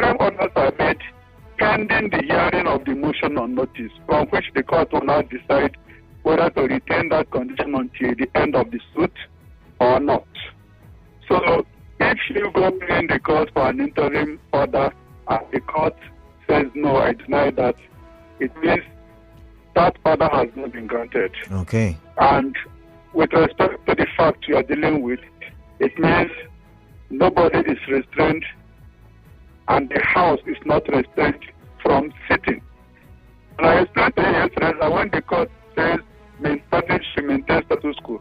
interim orders are made pending the hearing of the motion on notice, from which the court will now decide whether to retain that condition until the end of the suit or not. So if you go in the court for an interim order and the court says no, I deny that, it means that order has not been granted. Okay. And with respect to the fact you are dealing with, it means nobody is restrained and the house is not restrained from sitting. And I explained to you yesterday that when the court says parties should maintain status quo,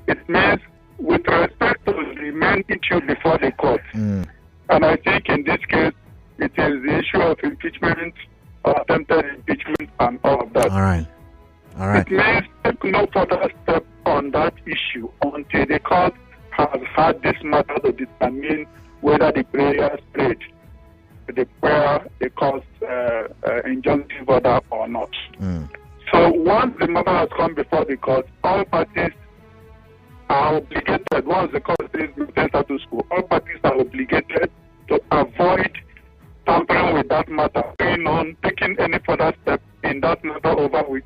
it means with respect to the main issue before the court. And I think in this case, it is the issue of impeachment, attempted impeachment, and all of that. All right. It means take no further step on that issue until the court has had this matter to determine whether the prayer prayed require the court's injunctive order or not. So once the matter has come before the court, all parties are obligated, once the court says maintain status quo, all parties are obligated to avoid tampering with that matter, going on taking any further step in that matter over which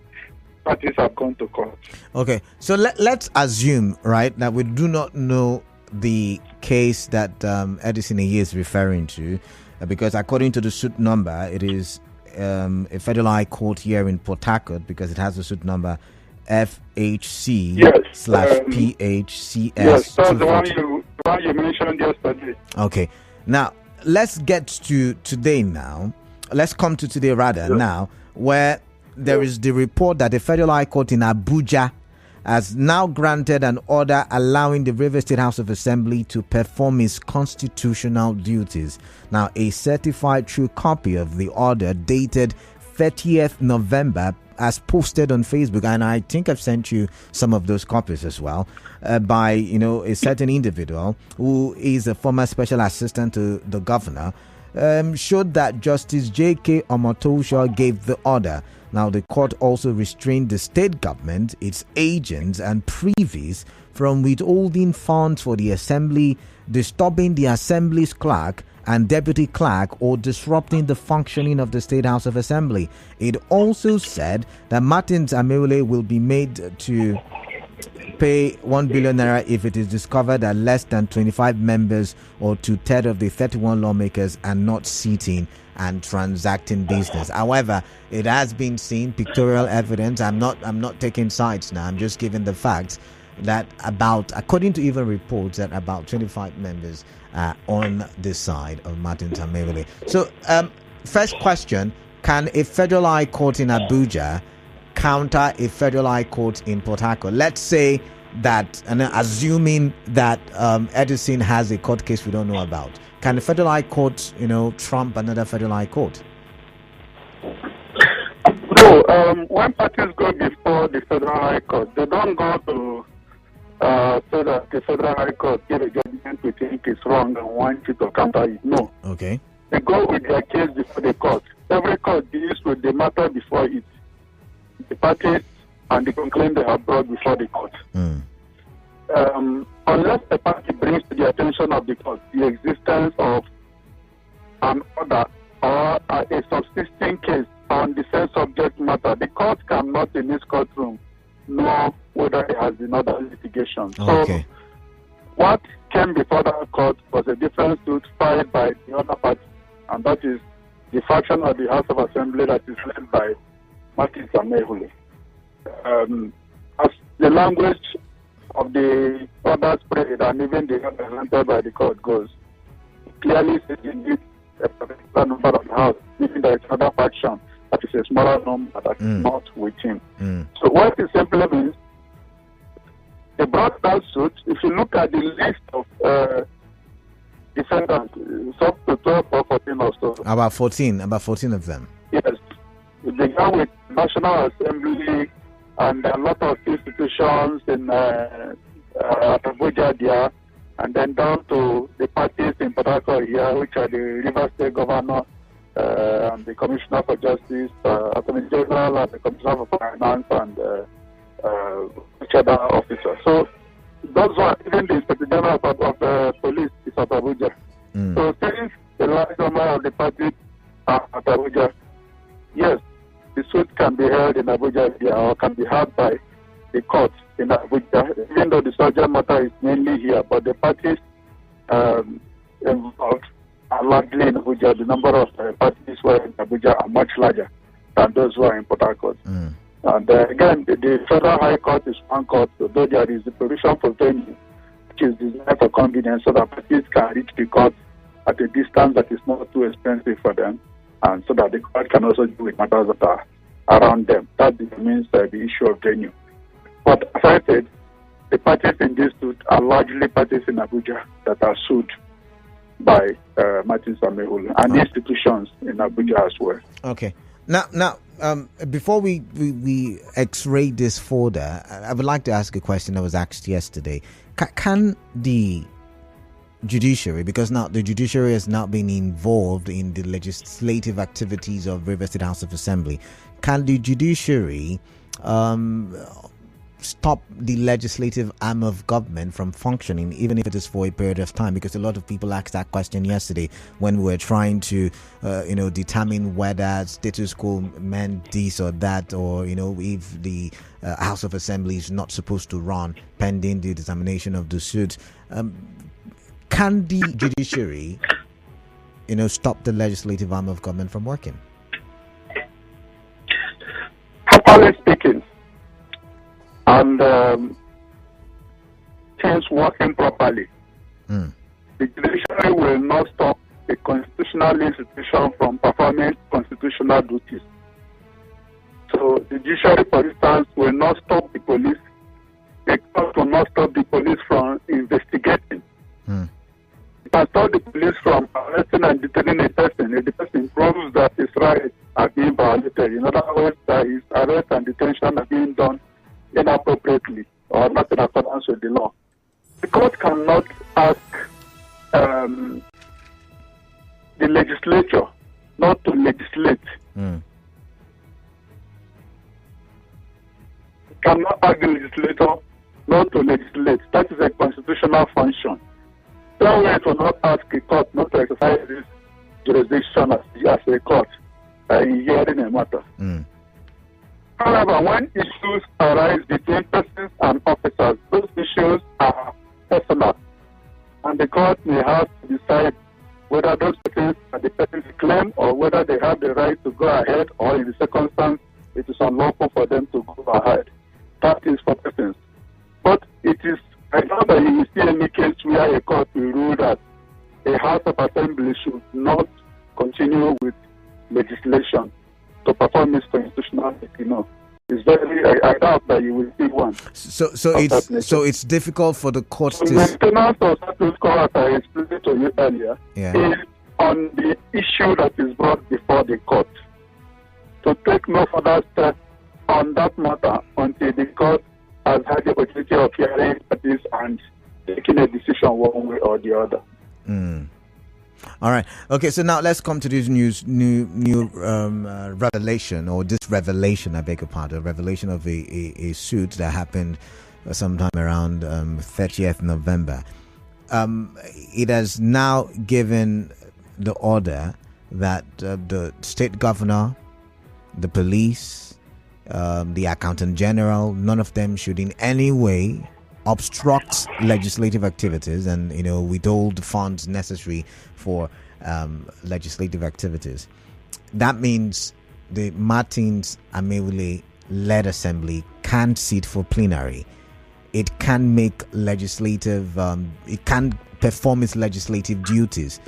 parties have gone to court. Okay, so let's assume, right, that we do not know the case that Edison is referring to, because according to the suit number, it is a federal high court here in Port Harcourt, because it has the suit number FHC/PHCS. Yes, that's the one you mentioned yesterday. Okay, now let's get to today now. Let's come to today now, where there is the report that the Federal High Court in Abuja has now granted an order allowing the Rivers State House of Assembly to perform its constitutional duties. Now, a certified true copy of the order dated 30th November as posted on Facebook, and I think I've sent you some of those copies as well, by a certain individual who is a former special assistant to the governor, showed that Justice J.K. Nwokocha gave the order. Now, the court also restrained the state government, its agents and privies from withholding funds for the assembly, disturbing the assembly's clerk and deputy clerk, or disrupting the functioning of the State House of Assembly. It also said that Martins Amaewhule will be made to pay 1 billion naira if it is discovered that less than 25 members or 2/3 of the 31 lawmakers are not sitting and transacting business. However, it has been seen, pictorial evidence. I'm not taking sides now. I'm just giving the facts that according to even reports, that about 25 members are on the side of Martins Amaewhule. So, first question: can a federal high court in Abuja counter a federal high court in Port Harcourt? Let's say that, and assuming that Edison has a court case we don't know about, can the federal high court, trump another federal high court? No, when parties go before the federal high court, they don't go to so that the federal high court give a judgment we think is wrong and want you to counter it. No. Okay. They go with their case before the court. Every court deals with the matter before it. The parties and the complaint they have brought before the court. Unless the party brings to the attention of the court the existence of an order or a subsisting case on the same subject matter, the court cannot in this courtroom know whether there has been other litigation. Okay. So what came before that court was a different suit filed by the other party, and that is the faction of the House of Assembly that is led by Martins Amaewhule. As the language of the orders prayed and even the represented by the court goes, clearly says indeed a particular number of the House, meaning there is another faction that is a smaller number that is not with him. So what it simply means, they brought that suit. If you look at the list of defendants, it's up to 12 or 14 or so. About 14 of them. Yes. They began with National Assembly and a lot of institutions in Abuja there, and then down to the parties in Port Harcourt here, which are the Rivers State Governor, and the Commissioner for Justice, Attorney General, and the Commissioner for Finance, and Ritchard officer. So those were even the Inspector General of Police is at Abuja. So since a large number of the parties are at Abuja. Yes, the suit can be held in Abuja here or can be held by the court in Abuja, even though the subject matter is mainly here, but the parties involved are largely in Abuja. The number of parties who are in Abuja are much larger than those who are in Port Harcourt. And again, the Federal High Court is one court, although there is the provision for venue, which is designed for convenience so that parties can reach the court at a distance that is not too expensive for them, and so that the court can also deal with matters that are around them. That determines the issue of venue. But as I said, the parties in this suit are largely parties in Abuja that are sued by Martin Samehulu and institutions in Abuja as well. Okay. Now, before we X-ray this folder, I would like to ask a question that was asked yesterday. Can the judiciary, because now the judiciary has not been involved in the legislative activities of River State House of Assembly, can the judiciary stop the legislative arm of government from functioning, even if it is for a period of time? Because a lot of people asked that question yesterday when we were trying to determine whether status quo meant this or that, or if the House of Assembly is not supposed to run pending the determination of the suit. Can the judiciary stop the legislative arm of government from working? Properly speaking, and things working properly, the judiciary will not stop a constitutional institution from performing constitutional duties. So the judiciary, for instance, will not stop the police. The court will not stop the police from investigating. It can stop the police from arresting and detaining a person if the person proves that his rights are being violated. In other words, that his arrest and detention are being done inappropriately or not in accordance with the law. The court cannot ask the legislature not to legislate. It cannot ask the legislator not to legislate. That is a constitutional function. So it will not ask a court not to exercise this jurisdiction as a court in hearing a matter. However, when issues arise between persons and officers, those issues are personal, and the court may have to decide whether those persons are the persons claim or whether they have the right to go ahead, or in the circumstance it is unlawful for them to go ahead. That is for persons. But it is, I doubt that you will see any case where a court will rule that a House of Assembly should not continue with legislation to perform its constitutional duty. It's very, I doubt that you will see one. So it's difficult for the courts to. Maintenance of status quo, as I explained to you earlier, is on the issue that is brought before the court. To take no further steps on that matter until the court has had the opportunity of hearing this and taking a decision one way or the other. All right. Okay. So now let's come to this new revelation, or this revelation. I beg your pardon. Revelation of a suit that happened sometime around 30th November. It has now given the order that the state governor, the police, the accountant general, none of them should in any way obstruct legislative activities and withhold funds necessary for legislative activities. That means the Martins Amewule led assembly can sit for plenary. It can make legislative it can perform its legislative duties.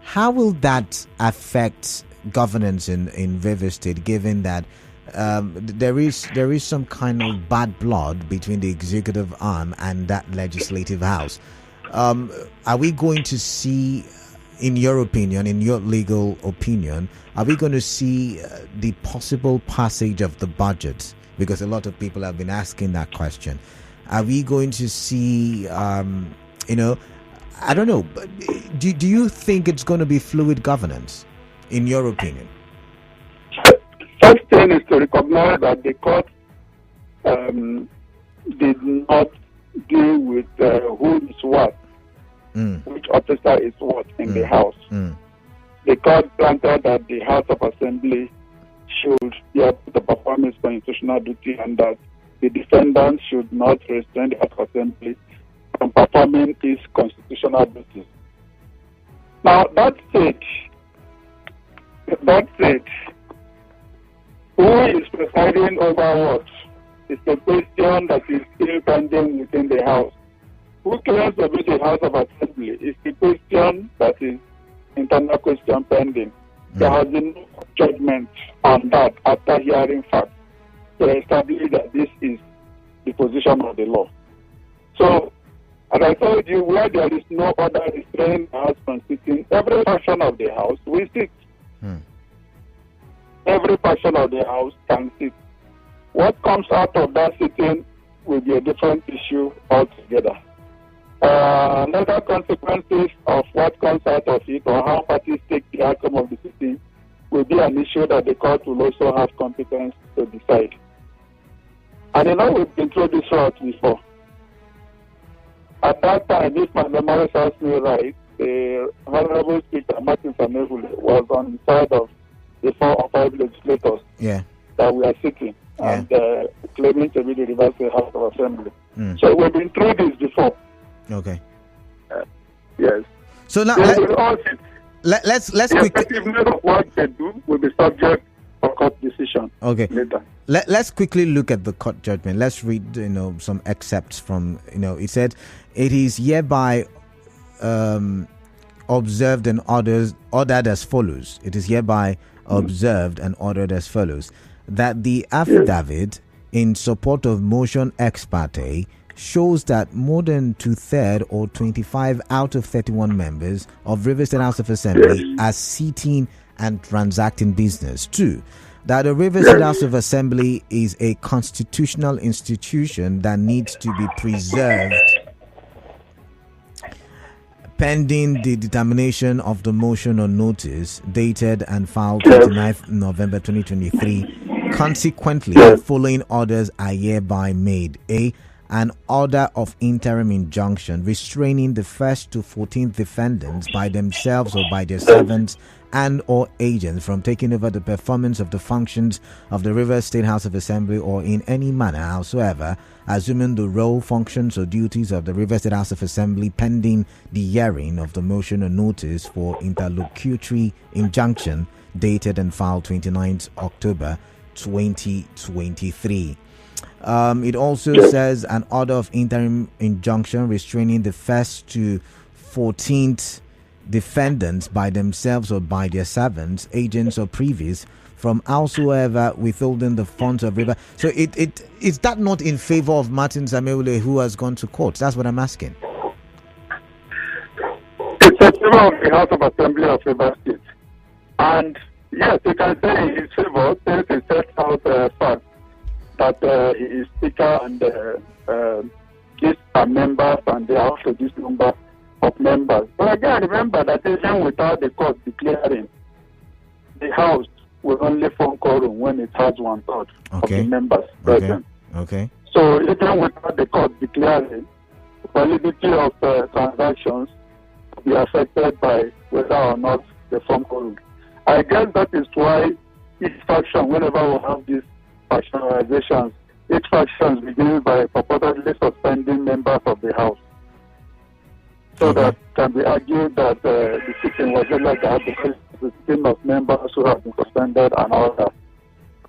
How will that affect governance in River State, given that there is some kind of bad blood between the executive arm and that legislative house? Are we going to see, in your opinion, in your legal opinion, are we going to see the possible passage of the budget? Because a lot of people have been asking that question. Are we going to see, I don't know, do you think it's going to be fluid governance, in your opinion? First thing is to recognize that the court did not deal with who is what, which officer is what in the house. the court granted that the House of Assembly should be able to perform its constitutional duty and that the defendant should not restrain the House of Assembly from performing its constitutional duties. Now, that said, who is presiding over what is the question that is still pending within the House. Who claims to be the House of Assembly is the question that is internal question pending. There has been no judgment on that after hearing facts to establish that this is the position of the law. So, as I told you, where there is no other restraint House from sitting, every faction of the House will sit. Every faction of the House can sit. What comes out of that sitting will be a different issue altogether. Another consequences of what comes out of it or how parties take the outcome of the sitting will be an issue that the court will also have competence to decide. And we've been through this route before. At that time, if my memory serves me right, the Honorable Speaker Martin Samehule was on the side of the 4 or 5 legislators that we are sitting and claiming to be the Reversal House of Assembly. So we've been through this before. Okay. Yes. So now let's quickly. What they do will be subject for court decision. Okay. Later. Let's quickly look at the court judgment. Let's read some excerpts from it said it is hereby observed and ordered as follows. It is hereby observed and ordered as follows that the affidavit in support of motion ex parte shows that more than 2/3 or 25 out of 31 members of Rivers State House of Assembly are sitting and transacting business. 2, that the Rivers State House of Assembly is a constitutional institution that needs to be preserved pending the determination of the motion or notice dated and filed 29th November 2023. Consequently, the following orders are hereby made. A. An order of interim injunction restraining the 1st to 14th defendants by themselves or by their servants and or agents from taking over the performance of the functions of the Rivers State House of Assembly or in any manner howsoever assuming the role, functions or duties of the Rivers State House of Assembly pending the hearing of the motion or notice for interlocutory injunction dated and filed 29th October 2023. It also says an order of interim injunction restraining the 1st to 14th defendants by themselves or by their servants, agents or previous from howsoever withholding the funds of river. So it is that not in favor of Martin Samehule who has gone to court? That's what I'm asking. It's a favor of the House of Assembly of Rivers State. And yes, you can say in his favor since he sets out facts that he is speaker and these are members and they are also this number of members. But again, remember that even without the court declaring, the House will only form quorum when it has 1/3 of the members present. Okay. So even without the court declaring, the validity of transactions will be affected by whether or not they form quorum. I guess that is why each faction, whenever we have these factionalizations, each faction begins by purportedly suspending members of the House. So that can be argued that the sitting was like that because the sitting of members who have been suspended and all that.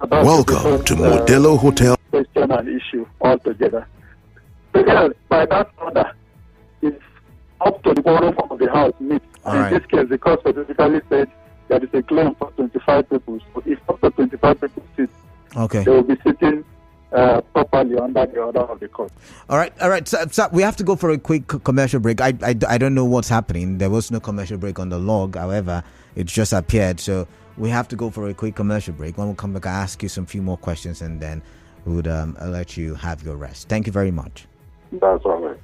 So welcome to Modelo Hotel. Question and issue altogether. So yes, by that order, it's up to the quorum of the House meet. In this case, the court specifically said there is a claim for 25 people. So if up to 25 people sit, they will be sitting properly under the order of the court. All right. So we have to go for a quick commercial break. I don't know what's happening. There was no commercial break on the log. However, it just appeared. So we have to go for a quick commercial break. When we come back, I'll ask you some few more questions and then we would let you have your rest. Thank you very much. That's all right.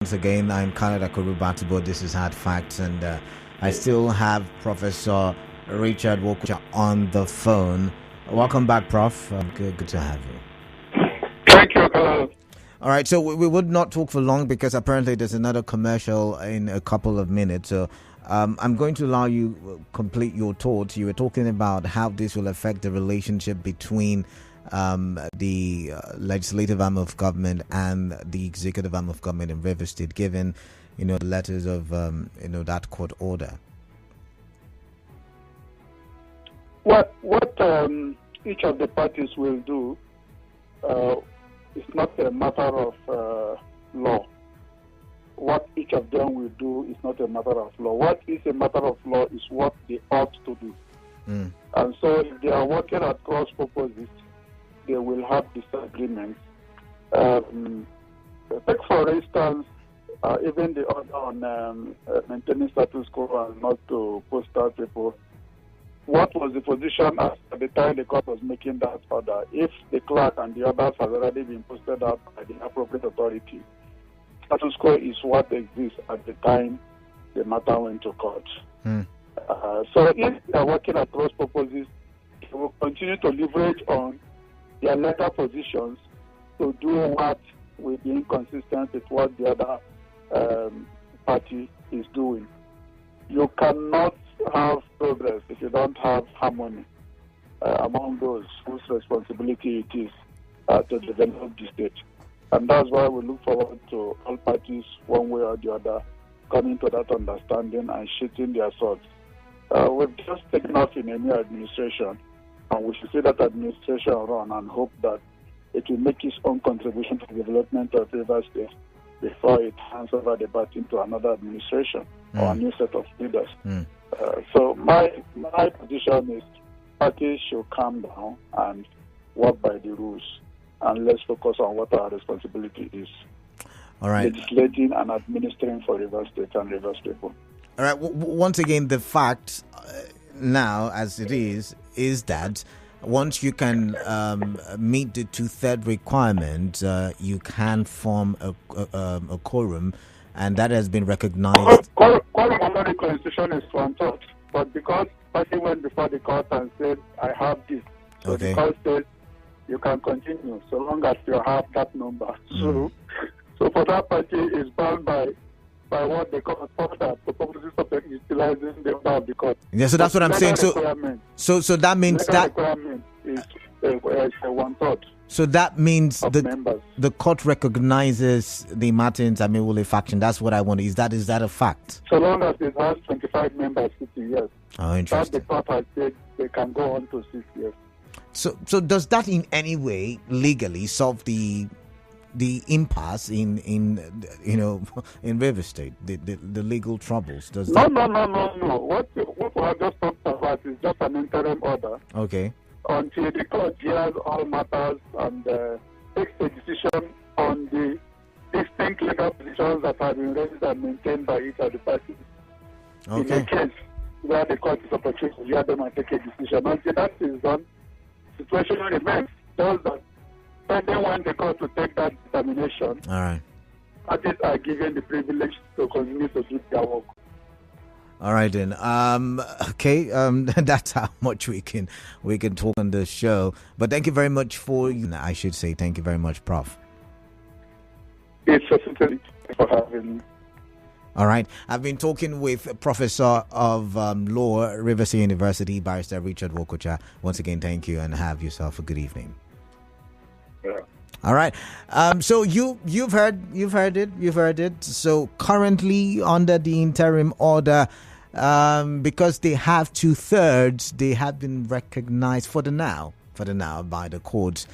Once again, I'm Canada Kurubatibo. This is Hard Facts, and I still have Professor Ritchard Nwokocha on the phone. Welcome back, Prof. Good to have you. Thank you. All right, so we would not talk for long because apparently there's another commercial in a couple of minutes. So I'm going to allow you complete your thoughts. You were talking about how this will affect the relationship between the legislative arm of government and the executive arm of government in Rivers State, given the letters of that court order. What each of the parties will do is not a matter of law. What each of them will do is not a matter of law. What is a matter of law is what they ought to do. And so if they are working at cross purposes, they will have disagreements. Take for instance, even the order on maintaining status quo and not to post out people. What was the position at the time the court was making that order? If the clerk and the others have already been posted out by the appropriate authority, status quo is what exists at the time the matter went to court. So if they are working at cross purposes, they will continue to leverage on their legal positions to do what will be inconsistent with what the other party is doing. You cannot have progress if you don't have harmony among those whose responsibility it is to develop the state. And that's why we look forward to all parties, one way or the other, coming to that understanding and shooting their swords. We've just taken off in a new administration, and we should see that administration run and hope that it will make its own contribution to the development of Rivers State before it hands over the baton to another administration or a new set of leaders. So my position is parties should calm down and work by the rules, and let's focus on what our responsibility is. All right. Legislating and administering for Rivers State and Rivers people. All right. Once again, the fact now, as it is that once you can meet the 2/3 requirement, you can form a quorum, and that has been recognized. Quorum under the Constitution is 1/3, but because party went before the court and said, I have this, so the court says you can continue so long as you have that number. So for that party is bound by what they call the purposes of utilizing the order of the court. Yeah, so that's what I'm saying. So that means that requirement is 1/3. So that means members. The court recognizes the Martins Amewule faction. That's what I want. Is that a fact? So long as it has 25 members sitting, yes. Oh, interesting. That the court has said they can go on to 6 years. So does that in any way legally solve the impasse in Rivers State, the legal troubles? Does No. What we have just talked about is just an interim order. Okay. Until the court hears all matters and takes a decision on the distinct legal positions that have been raised and maintained by each of the parties. Okay. In a case where the court is opportune to hear them and take a decision. Until that is done, the situation remains. Just that pending when the court to take that determination, all right, parties are given the privilege to continue to do their work. All right then. Okay. That's how much we can talk on the show. But thank you very much I should say thank you very much, Prof. It's a certainty for having me. All right. I've been talking with Professor of Law, Rivers State University, Barrister Ritchard Nwokocha. Once again, thank you, and have yourself a good evening. Yeah. All right. So you've heard it. So currently under the interim order, because they have 2/3, they have been recognized for the now by the courts,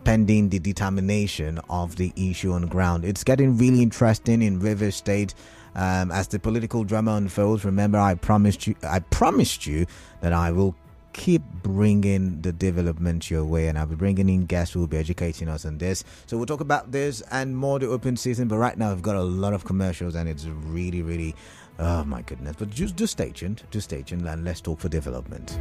pending the determination of the issue on ground. It's getting really interesting in Rivers State. As the political drama unfolds, remember I promised you that I will keep bringing the development your way, and I'll be bringing in guests who will be educating us on this. So we'll talk about this and more the open season, but right now we've got a lot of commercials and it's really, oh my goodness. But just stay tuned and let's talk for development.